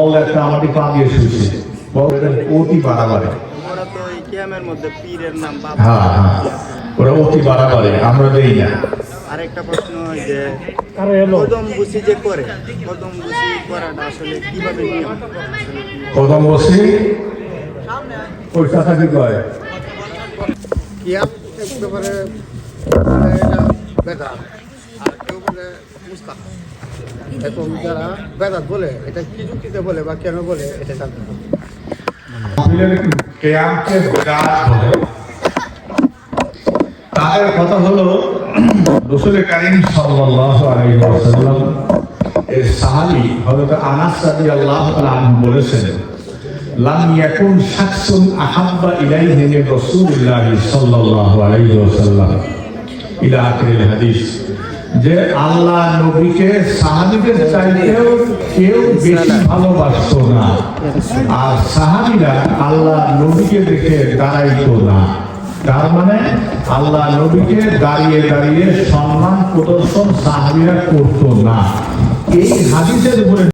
বললে একটা আমাকে পা দিয়ে শুয়েছে, অতি বাড়াবাড়ি। ওরা তো এই কিয়ামের মধ্যে পীরের নাম বাবা। হ্যাঁ হ্যাঁ, ওরা অতি বাড়াবাড়ি, আমরা দেই না। আরেকটা প্রশ্ন হয় যে কদম বুসি যে করে, কদম বুসি করাটা আসলে কিভাবে নিয়ম? কদম বসি ওই কথা কি কয়? কিয়াম একেবারে এটা বেদাত, আর কেউ বলে মুস্তাহাব। এখন যারা বেদাত বলে এটা কি যুক্তিতে বলে বা কেন বলে এটা জানতে হবে। কিয়ামকে বিদআত বলে। তাদের কথা হলো রাসূল কারীম সাল্লাল্লাহু আলাইহি ওয়াসাল্লাম এর সাহাবী হযরত আনাস রাদিয়াল্লাহু তাআলা আনহু বলেছেন, লাম ইয়াকুন শাখসুন আহাব্বা ইলাইহি মিন রাসূলিল্লাহ সাল্লাল্লাহু আলাইহি ওয়াসাল্লাম ইলা আখিরিল হাদিস, যে আল্লাহ নবীকে সাহাবীদের চাইতেও কেউ বেশি ভালোবাসতো না, আর সাহাবীরা আল্লাহ নবীকে দেখে দাঁড়াইতো না। তার মানে আল্লাহ নবীকে দাঁড়িয়ে দাঁড়িয়ে সম্মান প্রদর্শন সাহাবীরা করতো না। এই হাদিসের উপরে